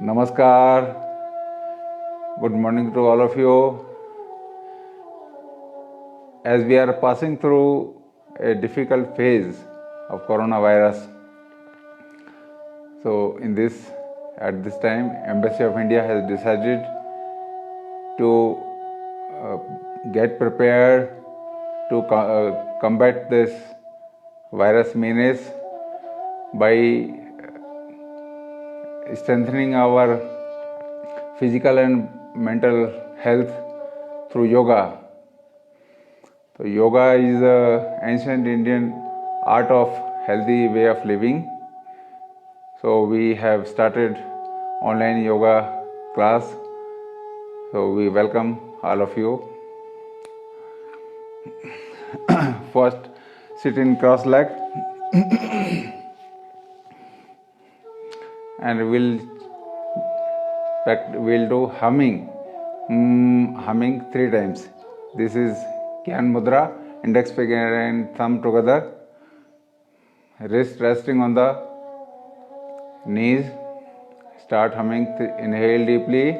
Namaskar. Good morning to all of you. As we are passing through a difficult phase of coronavirus, so at this time, Embassy of India has decided to get prepared to combat this virus menace by strengthening our physical and mental health through yoga. So yoga is an ancient Indian art of healthy way of living. So we have started online yoga class. So we welcome all of you. First, sit in cross-legged and we'll do humming 3 times. This is Gyan Mudra, index finger and thumb together, wrist resting on the knees. Start humming. Inhale deeply.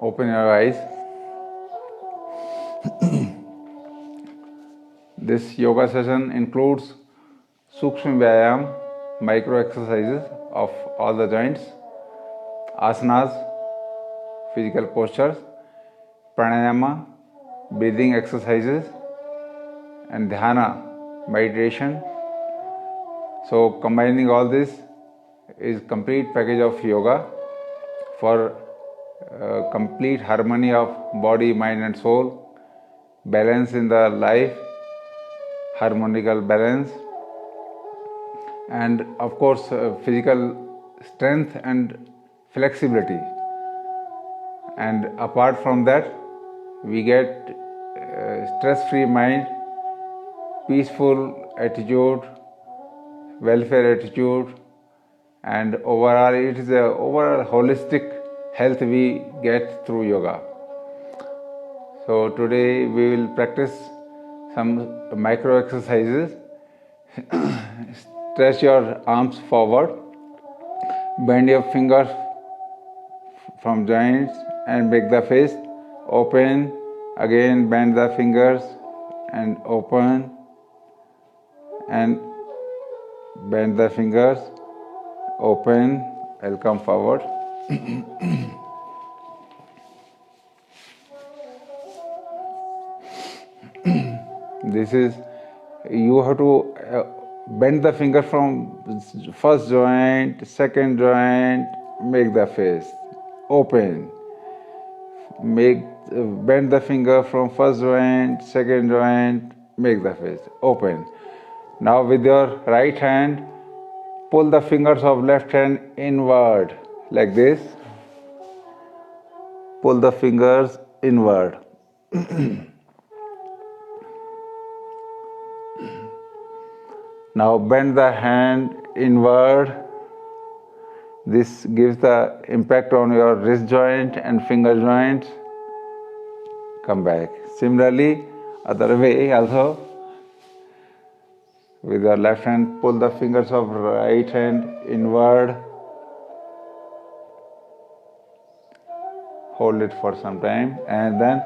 Open your eyes. This yoga session includes Sukshma Vyayam, micro exercises of all the joints, asanas, physical postures, pranayama, breathing exercises, and dhyana, meditation. So combining all this is complete package of yoga for complete harmony of body, mind and soul, balance in the life, harmonical balance, and of course physical strength and flexibility. And apart from that, we get stress-free mind, peaceful attitude, welfare attitude, and overall it is a overall holistic health we get through yoga. So today we will practice some micro exercises. Stretch your arms forward, bend your fingers from joints and make the face open. Again bend the fingers and open, and bend the fingers, open. I'll come forward. This is, you have to bend the finger from first joint, second joint, make the face open. Bend the finger from first joint, second joint, make the face open. Now with your right hand, pull the fingers of left hand inward like this. Pull the fingers inward. Now bend the hand inward. This gives the impact on your wrist joint and finger joints. Come back. Similarly, other way also. With your left hand, pull the fingers of right hand inward. Hold it for some time and then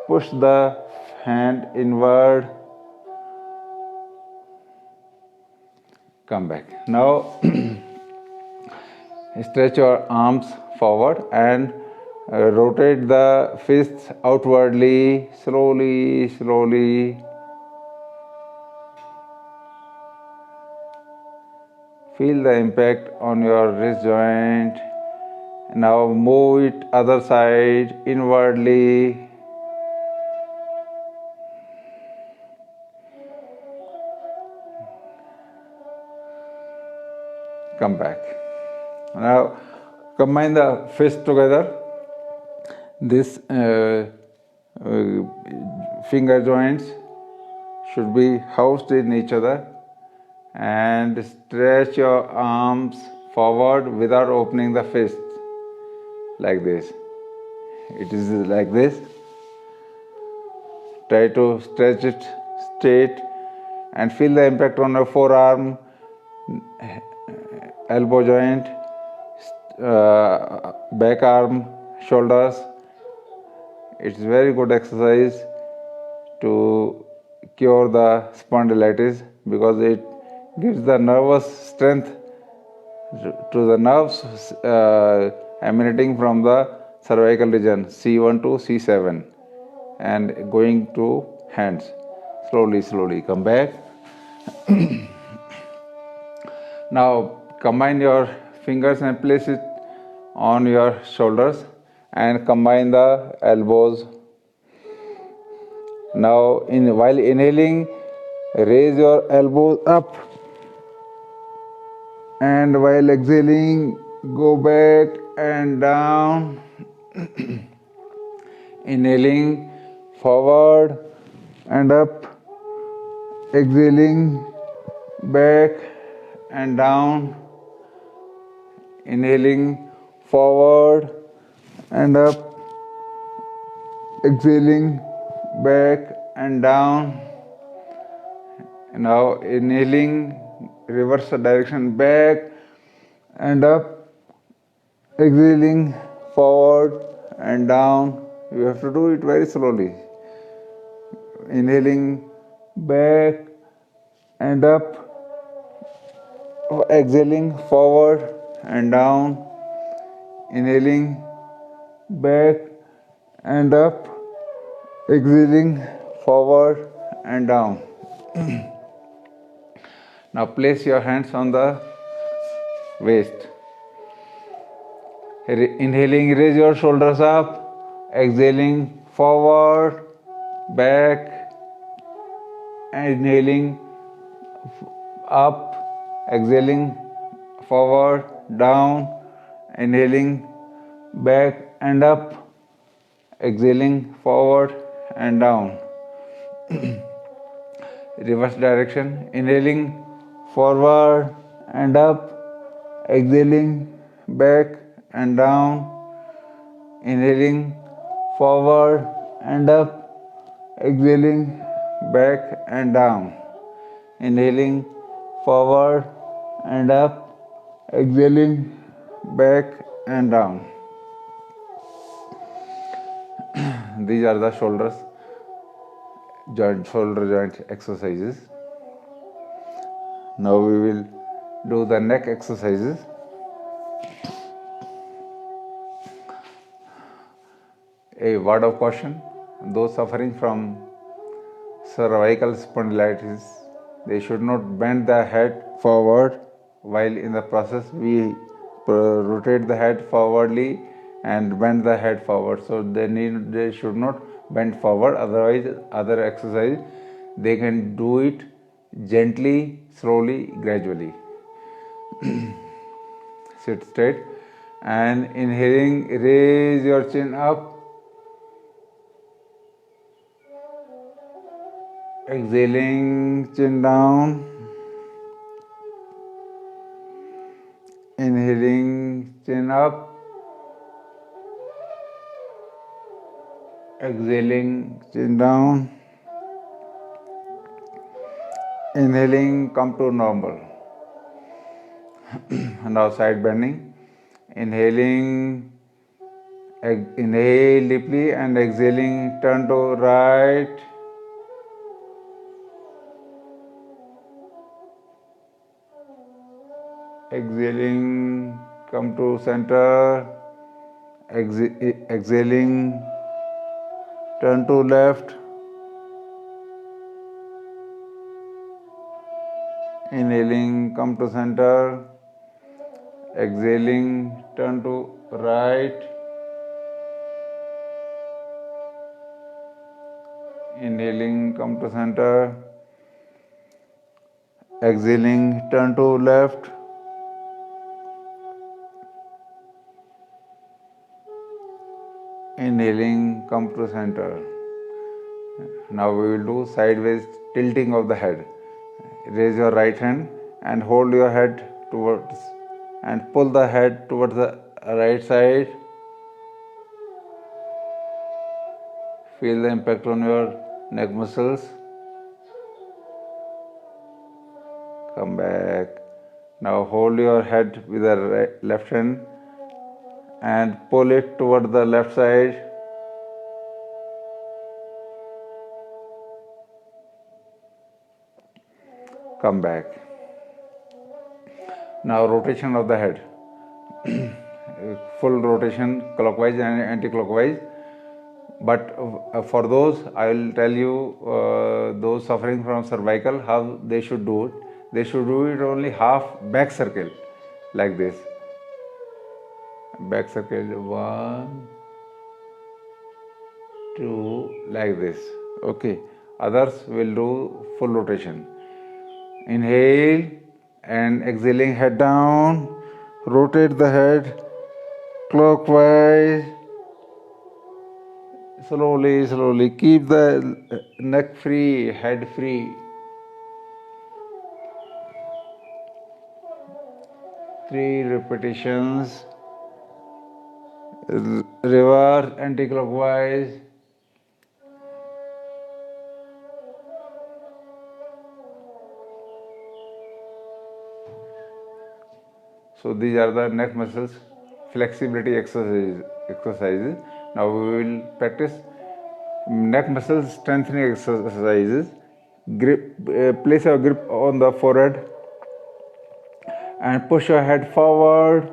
push the hand inward. Come back. Now stretch your arms forward and rotate the fists outwardly, slowly. Feel the impact on your wrist joint. Now move it other side inwardly. Come back. Now combine the fists together. This finger joints should be housed in each other, and stretch your arms forward without opening the fist, like this. It is like this. Try to stretch it straight and feel the impact on your forearm, elbow joint, back arm, shoulders. It's very good exercise to cure the spondylitis because it gives the nervous strength to the nerves emanating from the cervical region C1 to C7 and going to hands. Slowly come back. Now combine your fingers and place it on your shoulders and combine the elbows. Now while inhaling, raise your elbows up, and while exhaling, go back and down. Inhaling, forward and up, exhaling, back and down. Inhaling, forward and up, exhaling, back and down. Now inhaling, reverse the direction, back and up, exhaling, forward and down. You have to do it very slowly. Inhaling, back and up, exhaling, forward and down. Inhaling, back and up, exhaling, forward and down. Now place your hands on the waist. Inhaling, raise your shoulders up. Exhaling, forward, back. Inhaling, up. Exhaling, forward, down. Inhaling, back and up. Exhaling, forward and down. Reverse direction. Inhaling, forward and up. Exhaling, back and down. Inhaling, forward and up. Exhaling, back and down. Inhaling, forward and up. Exhaling, back and down. These are the shoulder joint exercises. Now we will do the neck exercises. A word of caution: those suffering from cervical spondylitis, they should not bend the head forward. While in the process, we rotate the head forwardly and bend the head forward. So they should not bend forward. Otherwise, other exercise they can do it gently, slowly, gradually. Sit straight and inhaling, raise your chin up. Exhaling, chin down. Inhaling, chin up. Exhaling, chin down. Inhaling, come to normal. Now side bending. Inhaling, inhale deeply and exhaling, turn to right. Exhaling, come to center. Exhaling, turn to left. Inhaling, come to center. Exhaling, turn to right. Inhaling, come to center. Exhaling, turn to left. Inhaling, come to center. Now we will do sideways tilting of the head. Raise your right hand and hold your head towards and pull the head towards the right side. Feel the impact on your neck muscles. Come back. Now hold your head with the left hand and pull it toward the left side. Come back. Now rotation of the head. Full rotation clockwise and anti-clockwise. But for those, I will tell you, those suffering from cervical, how they should do it. They should do it only half back circle, like this. Back circle, 1, 2, like this. Okay. Others will do full rotation. Inhale and exhaling, head down. Rotate the head clockwise. Slowly, slowly. Keep the neck free, head free. 3 repetitions. Reverse anti-clockwise. So these are the neck muscles flexibility exercises. Now we will practice neck muscles strengthening exercises. Place your grip on the forehead and push your head forward.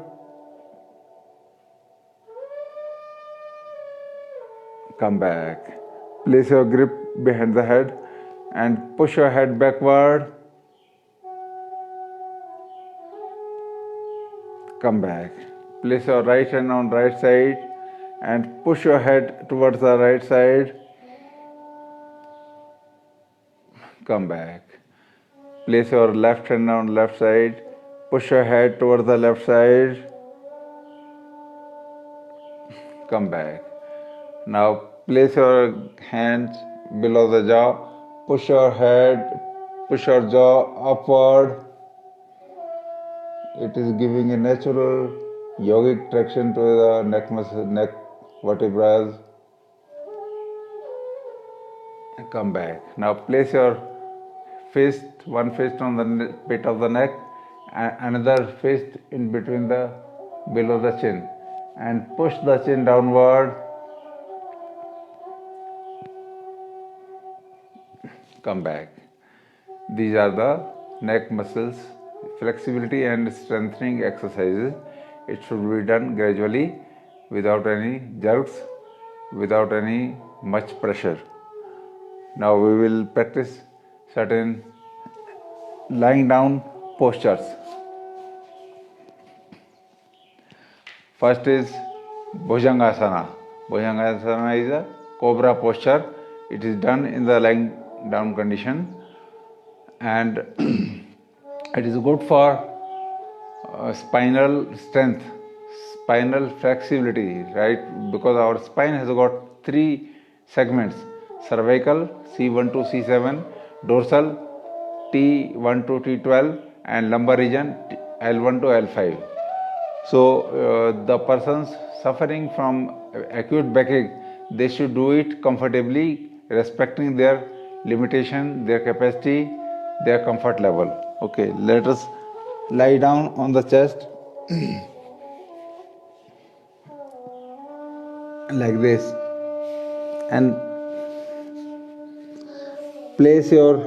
Come back. Place your grip behind the head and push your head backward. Come back. Place your right hand on right side and push your head towards the right side. Come back. Place your left hand on left side. Push your head towards the left side. Come back. Now place your hands below the jaw. Push your jaw upward. It is giving a natural yogic traction to the neck vertebrae. Come back. Now place your one fist on the pit of the neck and another fist in between below the chin, and push the chin downward. Come back. These are the neck muscles flexibility and strengthening exercises. It should be done gradually, without any jerks, without any much pressure. Now we will practice certain lying down postures. First is Bhujangasana. Bhujangasana is a cobra posture. It is done in the lying down condition, and it is good for spinal strength, spinal flexibility, right? Because our spine has got 3 segments: cervical C1 to C7, dorsal T1 to T12, and lumbar region L1 to L5. So the persons suffering from acute backache, they should do it comfortably, respecting their limitation, their capacity, their comfort level. Okay, let us lie down on the chest like this, and place your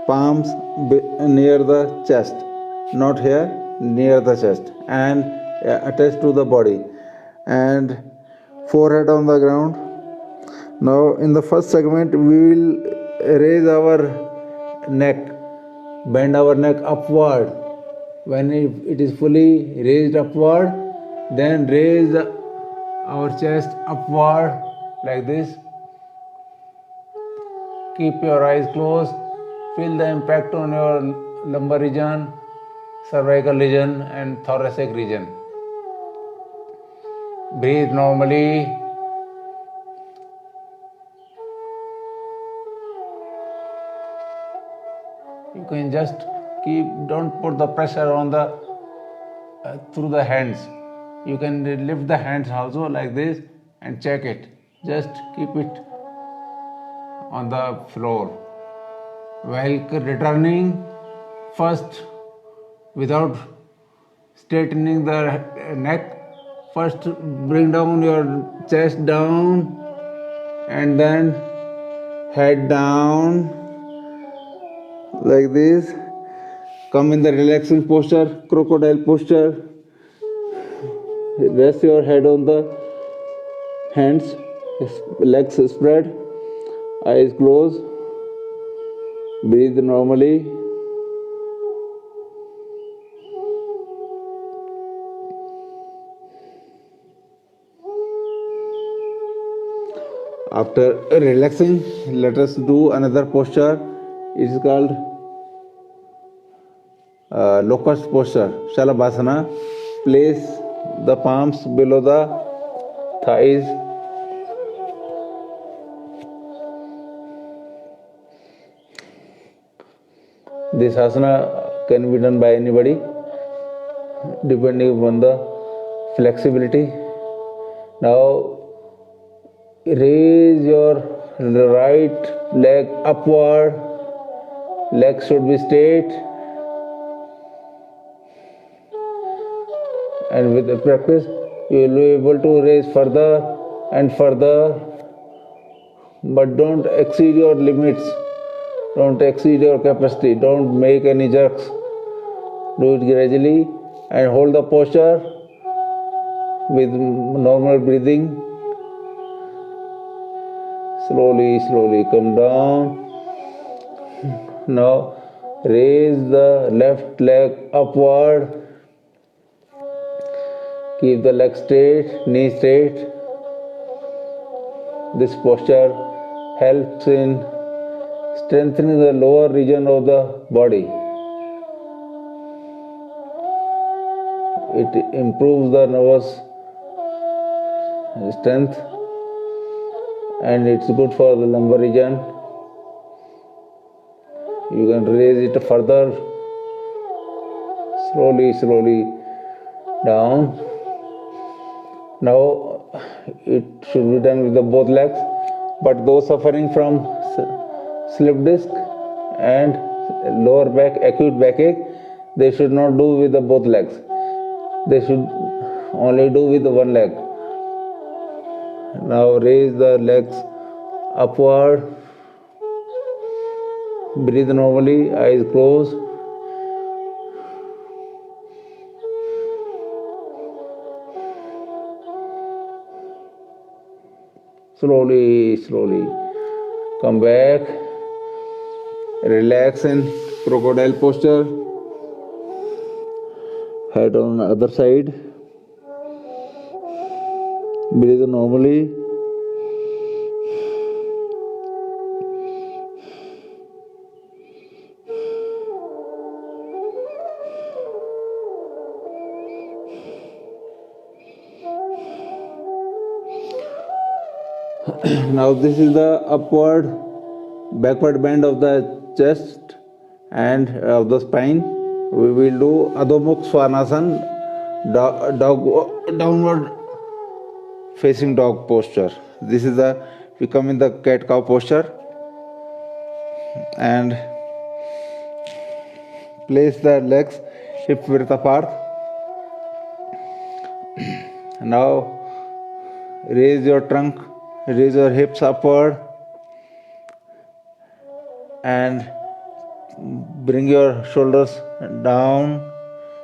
palms near the chest, not here, near the chest, and attached to the body, and forehead on the ground. Now in the first segment we will raise our neck bend our neck upward. When it is fully raised upward, then raise our chest upward like this. Keep your eyes closed. Feel the impact on your lumbar region, cervical region and thoracic region. Breathe normally. You can just don't put the pressure on the through the hands. You can lift the hands also like this and check it. Just keep it on the floor. While returning, first without straightening the neck, first bring down your chest down and then head down like this. Come in the relaxing posture, crocodile posture. Rest your head on the hands, legs spread, eyes closed. Breathe normally. After relaxing, let us do another posture. It is called locust posture, Shalabhasana. Place the palms below the thighs. This asana can be done by anybody depending upon the flexibility. Now raise your right leg upward. Legs should be straight. And with the practice, you will be able to raise further and further. But don't exceed your limits. Don't exceed your capacity. Don't make any jerks. Do it gradually and hold the posture with normal breathing. Slowly, slowly come down. Now raise the left leg upward. Keep the leg straight, knee straight. This posture helps in strengthening the lower region of the body. It improves the nervous strength and it's good for the lumbar region. You can raise it further, slowly, slowly down. Now it should be done with the both legs, but those suffering from slip disc and lower back, acute backache, they should not do with the both legs. They should only do with the one leg. Now raise the legs upward. Breathe normally, eyes closed. Slowly, slowly come back. Relax in crocodile posture. Head on the other side. Breathe normally. Now this is the backward bend of the chest and of the spine. We will do Adho Mukh Svanasana, downward facing dog posture. This is we come in the cat cow posture and place the legs hip width apart. Now raise your trunk, raise your hips upward and bring your shoulders down,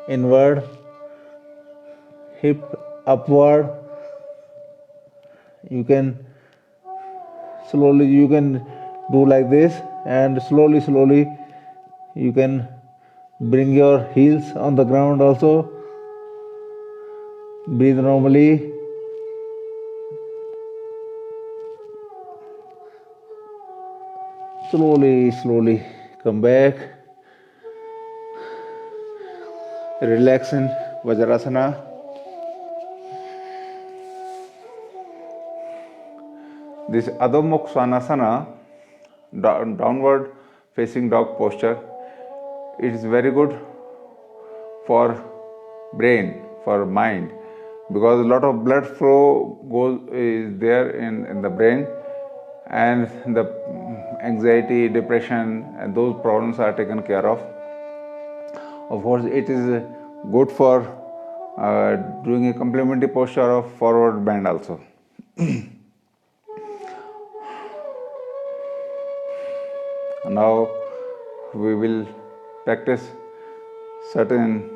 inward, hip upward. You can do like this and slowly You can bring your heels on the ground also. Breathe normally. Slowly come back. Relax in Vajrasana. This Adho Mukha Svanasana, downward facing dog posture, it is very good for brain, for mind, because a lot of blood flow is there in the brain, and the anxiety, depression, and those problems are taken care of. Of course, it is good for doing a complementary posture of forward bend also. Now we will practice certain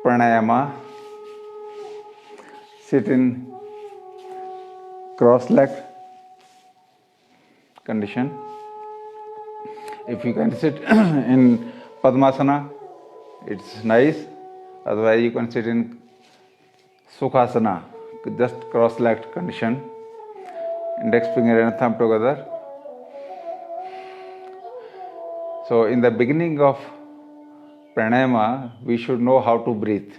pranayama. Sit in cross-legged condition. If you can sit in Padmasana, it's nice. Otherwise, you can sit in Sukhasana, just cross-legged condition. Index finger and thumb together. So, in the beginning of pranayama, we should know how to breathe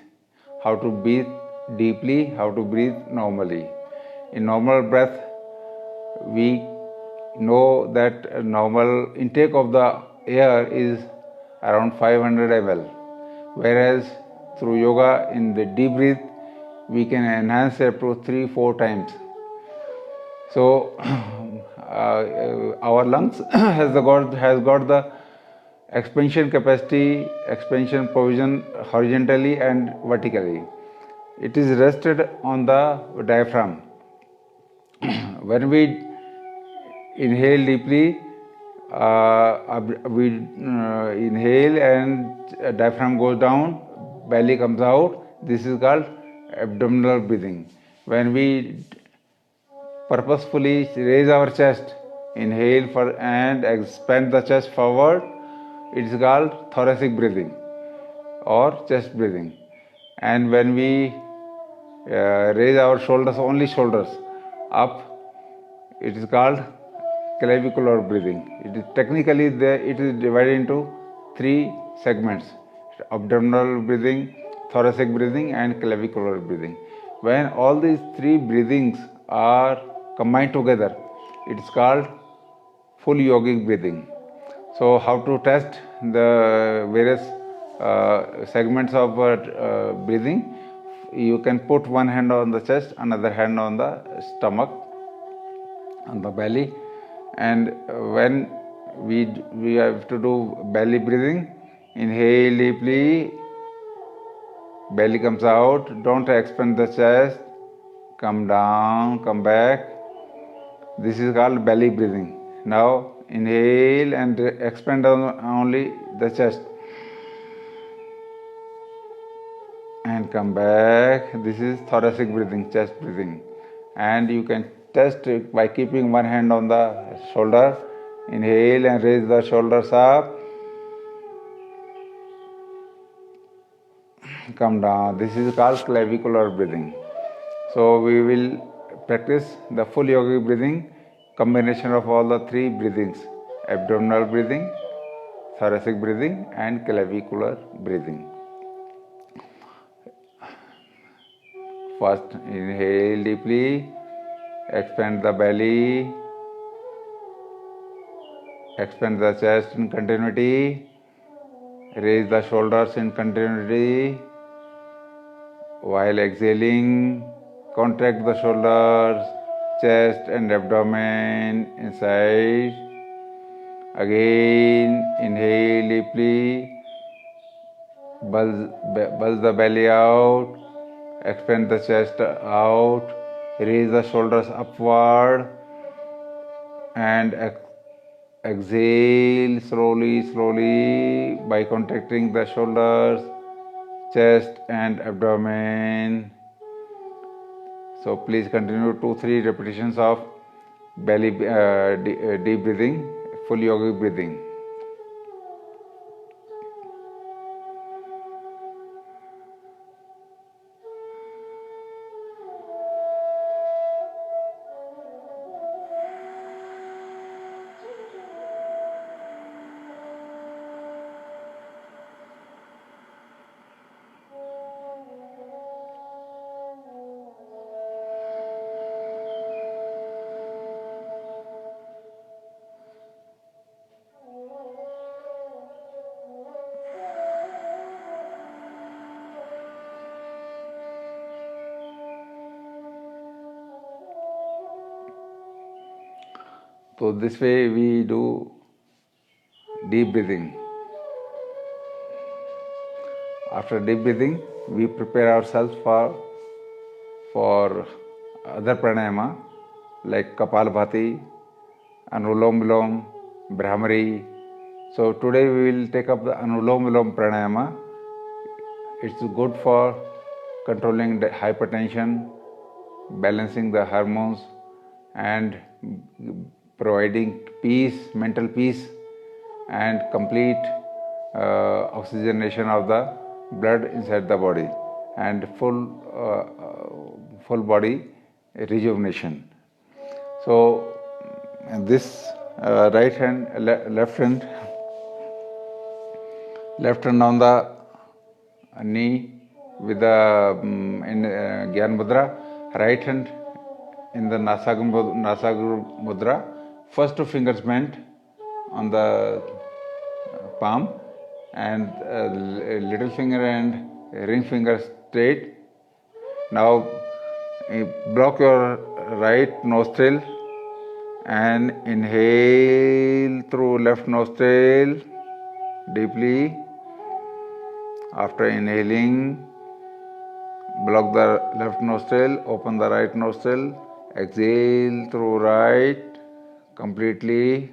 deeply, how to breathe normally. In normal breath, we know that normal intake of the air is around 500 ml, whereas through yoga in the deep breath, we can enhance it to 3-4 times. So our lungs has got the expansion capacity, expansion provision horizontally and vertically. It is rested on the diaphragm. When we inhale deeply, we inhale and diaphragm goes down, belly comes out. This is called abdominal breathing. When we purposefully raise our chest, inhale and expand the chest forward, it is called thoracic breathing or chest breathing. And when we raise our shoulders, only shoulders up, it is called clavicular breathing. It is technically it is divided into 3 segments: abdominal breathing, thoracic breathing, and clavicular breathing. When all these 3 breathings are combined together, it is called full yogic breathing. So, how to test the various segments of breathing? You can put one hand on the chest, another hand on the stomach, on the belly, and when we have to do belly breathing, inhale deeply, belly comes out, don't expand the chest, come down, come back. This is called belly breathing. Now inhale and expand only the chest and come back. This is thoracic breathing, chest breathing. And you can test it by keeping one hand on the shoulder. Inhale and raise the shoulders up. Come down. This is called clavicular breathing. So we will practice the full yogic breathing, combination of all the 3 breathings: abdominal breathing, thoracic breathing, and clavicular breathing. First, inhale deeply, expand the belly, expand the chest in continuity, raise the shoulders in continuity. While exhaling, contract the shoulders, chest and abdomen inside. Again, inhale deeply, buzz the belly out, expand the chest out, raise the shoulders upward, and exhale slowly by contracting the shoulders, chest and abdomen. So please continue 2-3 repetitions of belly deep breathing, full yogic breathing. So this way we do deep breathing. After deep breathing, we prepare ourselves for other pranayama like Kapalbhati, Anulom Vilom, Brahmari. So today we will take up the Anulom Vilom pranayama. It's good for controlling the hypertension, balancing the hormones, and providing peace, mental peace, and complete oxygenation of the blood inside the body, and full body rejuvenation. So this right hand, left hand on the knee with the in Gyan Mudra, right hand in the Nasaguru Mudra, first two fingers bent on the palm, and little finger and ring finger straight. Now block your right nostril and inhale through left nostril deeply. After inhaling, block the left nostril, open the right nostril, exhale through right completely,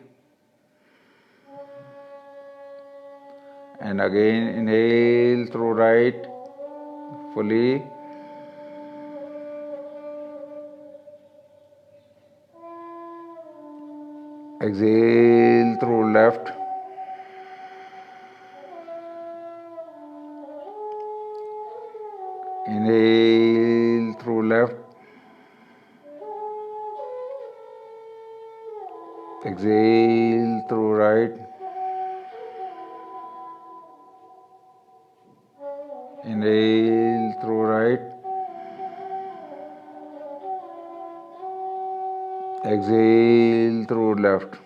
and again inhale through right fully, exhale through left, inhale through left, exhale through right, inhale through right, exhale through left.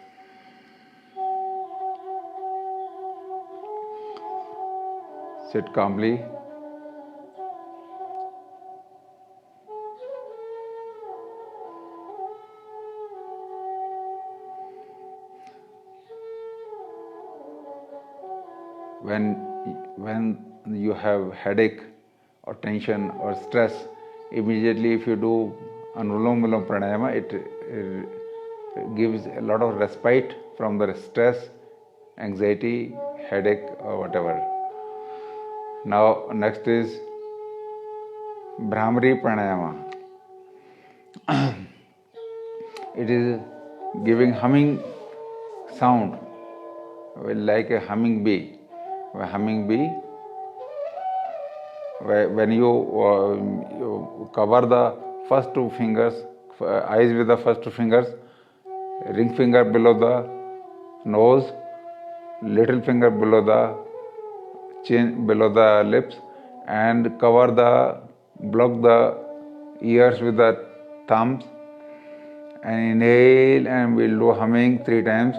Sit calmly. When you have headache or tension or stress, immediately if you do Anulom Vilom pranayama, it gives a lot of respite from the stress, anxiety, headache or whatever. Now next is Brahmari pranayama. It is giving humming sound like a humming bee. A humming bee, when you cover the first two fingers, eyes with the first two fingers, ring finger below the nose, little finger below the chin, below the lips, and block the ears with the thumbs, and inhale, and we'll do humming 3 times.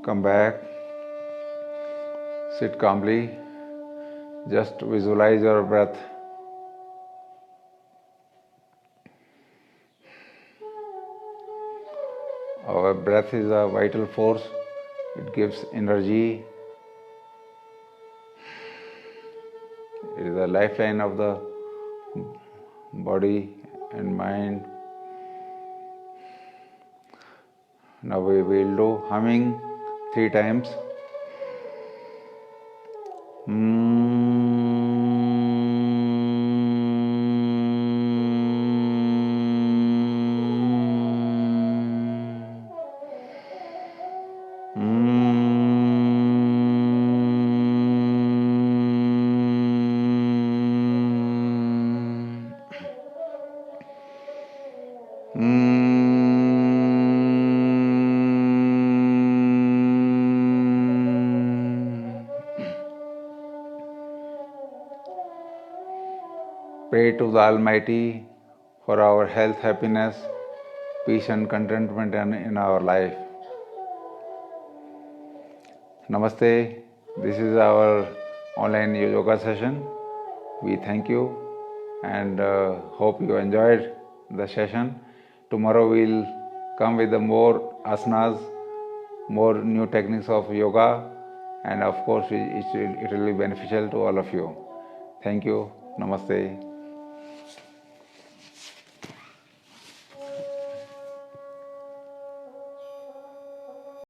Come back, sit calmly, just visualize your breath. Our breath is a vital force, it gives energy. It is the lifeline of the body and mind. Now we will do humming 3 times. Pray to the Almighty for our health, happiness, peace and contentment in our life. Namaste. This is our online yoga session. We thank you and hope you enjoyed the session. Tomorrow we'll come with the more asanas, more new techniques of yoga, and of course it will be beneficial to all of you. Thank you. Namaste.